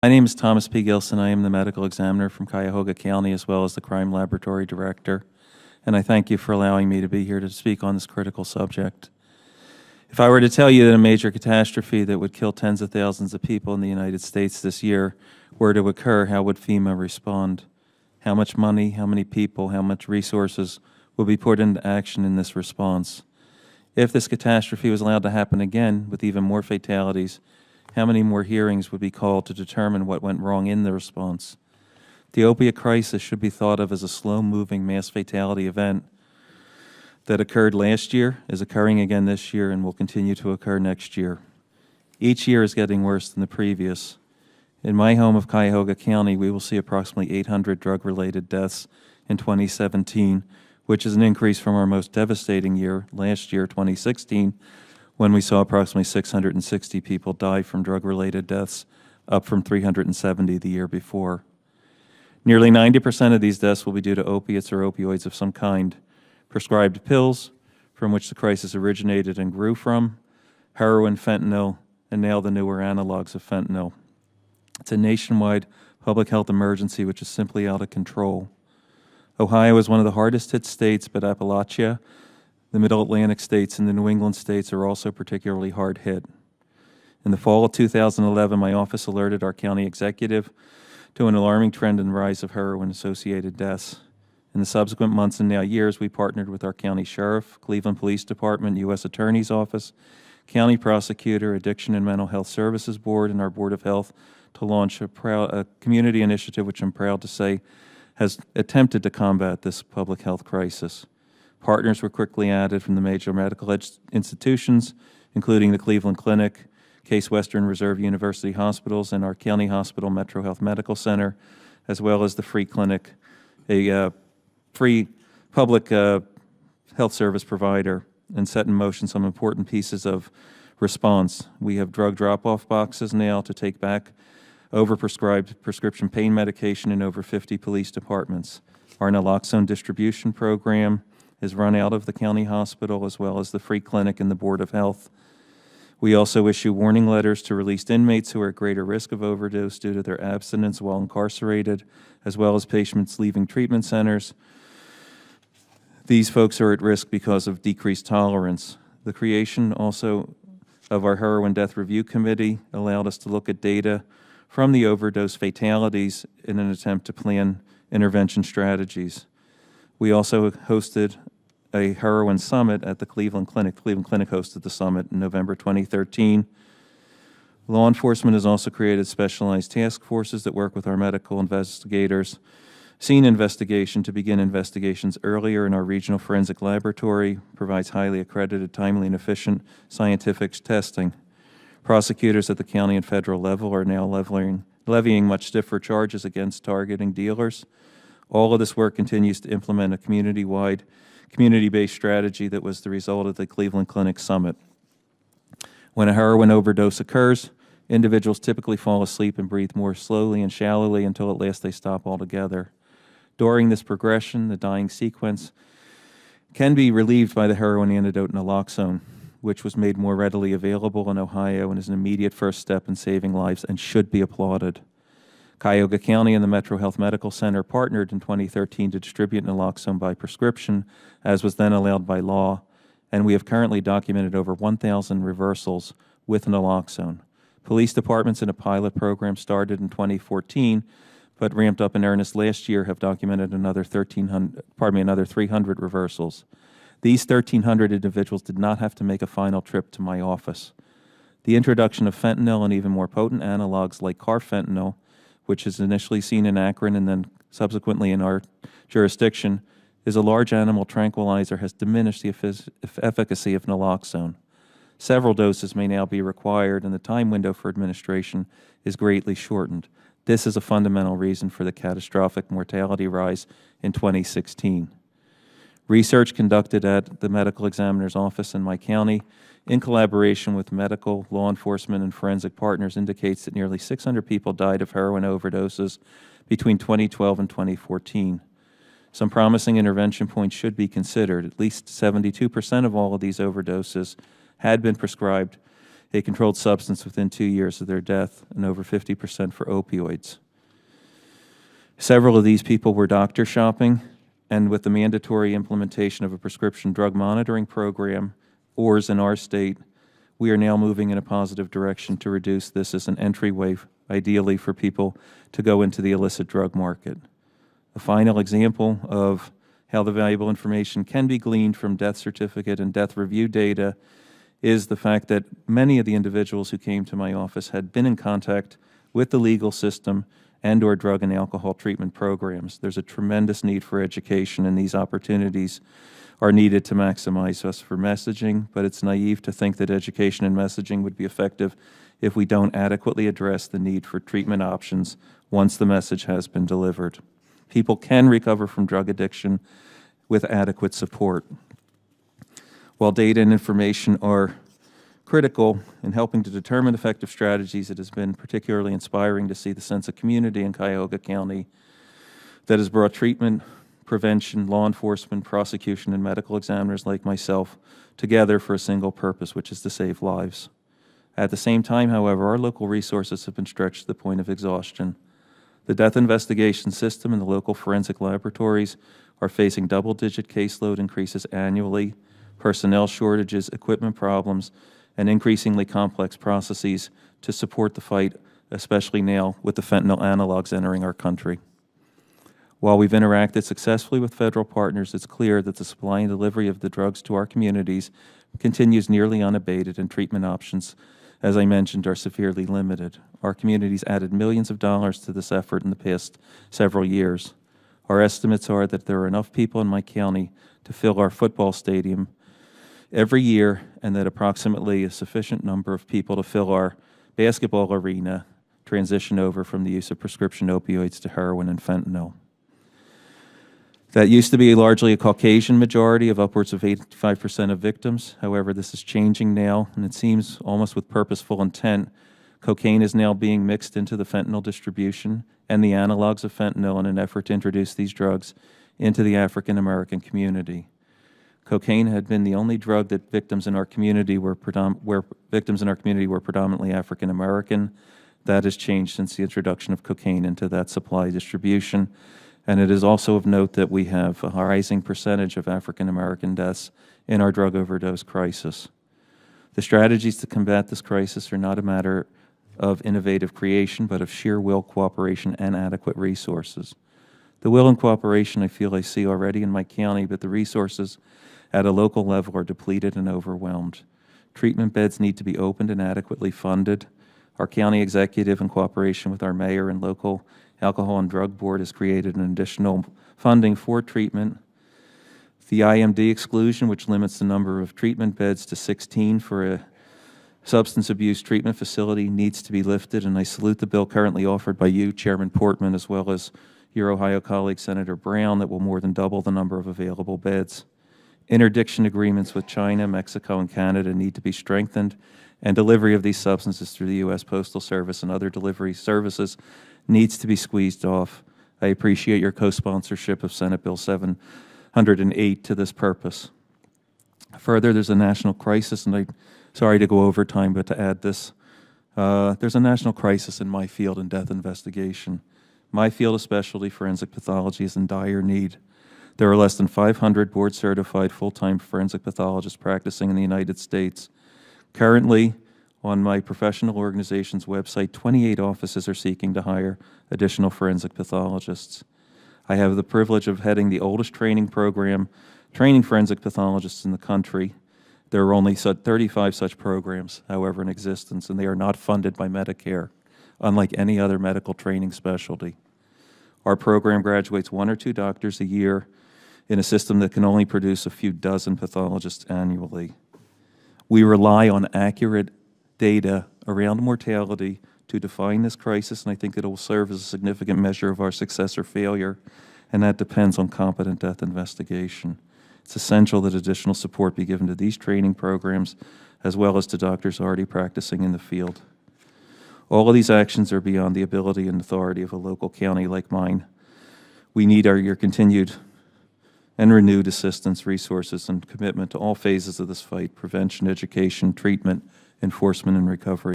My name is Thomas P. Gilson. I am the medical examiner from Cuyahoga County as well as the crime laboratory director, and I thank you for allowing me to be here to speak on this critical subject. If I were to tell you that a major catastrophe that would kill tens of thousands of people in the United States this year were to occur, how would FEMA respond? How much money, how many people, how much resources will be put into action in this response? If this catastrophe was allowed to happen again with even more fatalities, how many more hearings would be called to determine what went wrong in the response? The opiate crisis should be thought of as a slow-moving mass fatality event that occurred last year, is occurring again this year, and will continue to occur next year. Each year is getting worse than the previous. In my home of Cuyahoga County, we will see approximately 800 drug-related deaths in 2017, which is an increase from our most devastating year, last year, 2016, when we saw approximately 660 people die from drug-related deaths, up from 370 the year before. Nearly 90% of these deaths will be due to opiates or opioids of some kind, prescribed pills, from which the crisis originated and grew from, heroin, fentanyl, and now the newer analogs of fentanyl. It's a nationwide public health emergency which is simply out of control. Ohio is one of the hardest hit states, but Appalachia, the Middle Atlantic states, and the New England states are also particularly hard hit. In the fall of 2011, my office alerted our county executive to an alarming trend in the rise of heroin-associated deaths. In the subsequent months and now years, we partnered with our county sheriff, Cleveland Police Department, U.S. Attorney's Office, county prosecutor, Addiction and Mental Health Services Board, and our Board of Health to launch a community initiative which I'm proud to say has attempted to combat this public health crisis. Partners were quickly added from the major medical institutions, including the Cleveland Clinic, Case Western Reserve University Hospitals, and our County Hospital Metro Health Medical Center, as well as the Free Clinic, a free public health service provider, and set in motion some important pieces of response. We have drug drop-off boxes now to take back overprescribed prescription pain medication in over 50 police departments. Our naloxone distribution program is run out of the county hospital as well as the Free Clinic and the Board of Health. We also issue warning letters to released inmates who are at greater risk of overdose due to their abstinence while incarcerated, as well as patients leaving treatment centers. These folks are at risk because of decreased tolerance. The creation also of our Heroin Death Review Committee allowed us to look at data from the overdose fatalities in an attempt to plan intervention strategies. We also hosted a heroin summit at the Cleveland Clinic. Cleveland Clinic hosted the summit in November 2013. Law enforcement has also created specialized task forces that work with our medical investigators, scene investigation to begin investigations earlier in our regional forensic laboratory, provides highly accredited, timely, and efficient scientific testing. Prosecutors at the county and federal level are now levying much stiffer charges against targeting dealers. All of this work continues to implement a community-wide, community-based strategy that was the result of the Cleveland Clinic Summit. When a heroin overdose occurs, individuals typically fall asleep and breathe more slowly and shallowly until at last they stop altogether. During this progression, the dying sequence can be relieved by the heroin antidote naloxone, which was made more readily available in Ohio and is an immediate first step in saving lives and should be applauded. Cuyahoga County and the Metro Health Medical Center partnered in 2013 to distribute naloxone by prescription, as was then allowed by law, and we have currently documented over 1,000 reversals with naloxone. Police departments in a pilot program started in 2014, but ramped up in earnest last year, have documented another 300 reversals. These 1,300 individuals did not have to make a final trip to my office. The introduction of fentanyl and even more potent analogs like carfentanil, which is initially seen in Akron and then subsequently in our jurisdiction, is a large animal tranquilizer, has diminished the efficacy of naloxone. Several doses may now be required, and the time window for administration is greatly shortened. This is a fundamental reason for the catastrophic mortality rise in 2016. Research conducted at the medical examiner's office in my county, in collaboration with medical, law enforcement, and forensic partners, indicates that nearly 600 people died of heroin overdoses between 2012 and 2014. Some promising intervention points should be considered. At least 72% of all of these overdoses had been prescribed a controlled substance within 2 years of their death, and over 50% for opioids. Several of these people were doctor shopping, and with the mandatory implementation of a prescription drug monitoring program, ORS in our state, we are now moving in a positive direction to reduce this as an entryway, ideally for people to go into the illicit drug market. A final example of how the valuable information can be gleaned from death certificate and death review data is the fact that many of the individuals who came to my office had been in contact with the legal system and/or drug and alcohol treatment programs. There's a tremendous need for education, and these opportunities are needed to maximize us for messaging, but it's naive to think that education and messaging would be effective if we don't adequately address the need for treatment options once the message has been delivered. People can recover from drug addiction with adequate support. While data and information are critical in helping to determine effective strategies, it has been particularly inspiring to see the sense of community in Cuyahoga County that has brought treatment, prevention, law enforcement, prosecution, and medical examiners like myself together for a single purpose, which is to save lives. At the same time, however, our local resources have been stretched to the point of exhaustion. The death investigation system and the local forensic laboratories are facing double-digit caseload increases annually, personnel shortages, equipment problems, and increasingly complex processes to support the fight, especially now with the fentanyl analogs entering our country. While we've interacted successfully with federal partners, it's clear that the supply and delivery of the drugs to our communities continues nearly unabated, and treatment options, as I mentioned, are severely limited. Our communities added millions of dollars to this effort in the past several years. Our estimates are that there are enough people in my county to fill our football stadium every year, and that approximately a sufficient number of people to fill our basketball arena transition over from the use of prescription opioids to heroin and fentanyl. That used to be largely a Caucasian majority of upwards of 85% of victims. However, this is changing now, and it seems almost with purposeful intent. Cocaine is now being mixed into the fentanyl distribution and the analogs of fentanyl in an effort to introduce these drugs into the African American community. Cocaine had been the only drug that victims in our community were predominantly African American. That has changed since the introduction of cocaine into that supply distribution. And it is also of note that we have a rising percentage of African American deaths in our drug overdose crisis. The strategies to combat this crisis are not a matter of innovative creation, but of sheer will, cooperation, and adequate resources. The will and cooperation I feel I see already in my county, but the resources at a local level are depleted and overwhelmed. Treatment beds need to be opened and adequately funded. Our county executive, in cooperation with our mayor and local alcohol and drug board, has created an additional funding for treatment. The IMD exclusion, which limits the number of treatment beds to 16 for a substance abuse treatment facility, needs to be lifted, and I salute the bill currently offered by you, Chairman Portman, as well as your Ohio colleague, Senator Brown, that will more than double the number of available beds. Interdiction agreements with China, Mexico, and Canada need to be strengthened, and delivery of these substances through the U.S. Postal Service and other delivery services needs to be squeezed off. I appreciate your co-sponsorship of Senate Bill 708 to this purpose. Further, there's a national crisis, and I'm sorry to go over time, but to add this, there's a national crisis in my field in death investigation. My field of specialty, forensic pathology, is in dire need. There are less than 500 board-certified full-time forensic pathologists practicing in the United States. Currently, on my professional organization's website, 28 offices are seeking to hire additional forensic pathologists. I have the privilege of heading the oldest training program training forensic pathologists in the country. There are only 35 such programs, however, in existence, and they are not funded by Medicare, unlike any other medical training specialty. Our program graduates 1 or 2 doctors a year in a system that can only produce a few dozen pathologists annually. We rely on accurate data around mortality to define this crisis, and I think it will serve as a significant measure of our success or failure, and that depends on competent death investigation. It's essential that additional support be given to these training programs, as well as to doctors already practicing in the field. All of these actions are beyond the ability and authority of a local county like mine. We need your continued and renewed assistance, resources, and commitment to all phases of this fight: prevention, education, treatment, enforcement and recovery.